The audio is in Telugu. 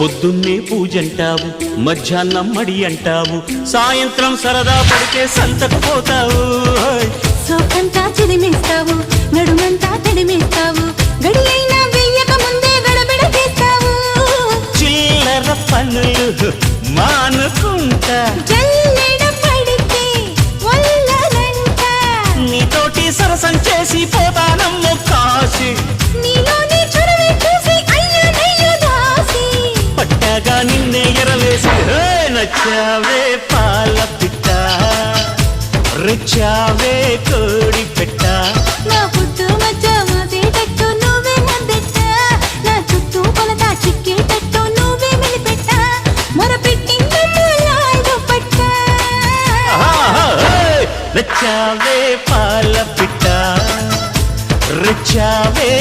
పొద్దున్నే పూజంటావు, మధ్యాహ్నం మడి అంటావు, సాయంత్రం సరదా పడితే సంతకు పోతావు. సోకంతా చిదిమేస్తావు, నడుమంతా తడిమేస్తావు, గడి అయినా వెయ్యక ముందే గడబిడ చేస్తావు. చిల్లర పనులు మానుకుంటా, జల్లెడ పడితే వల్లనంట, నీతోటి సరసం చేసి పోతానమ్మో కాశీ. నీలోని చొరవే చూసి అయ్యనయ్య దాసి, పట్టాగా నిన్నే ఎరవేసి నచ్చావే పాల పిట్ట, రెచ్చావే కోడి పెట్ట. నా పుట్టు మధ్య మాసేటట్టు నువ్వే ముద్దెట్ట, నా చుట్టూ కొలత చిక్కేటట్టు నువ్వే మెలిపెట్ట, మొరపెట్టిందమ్మ లాయదు పట్ట. నచ్చావే పాల పిట్ట, రెచ్చావే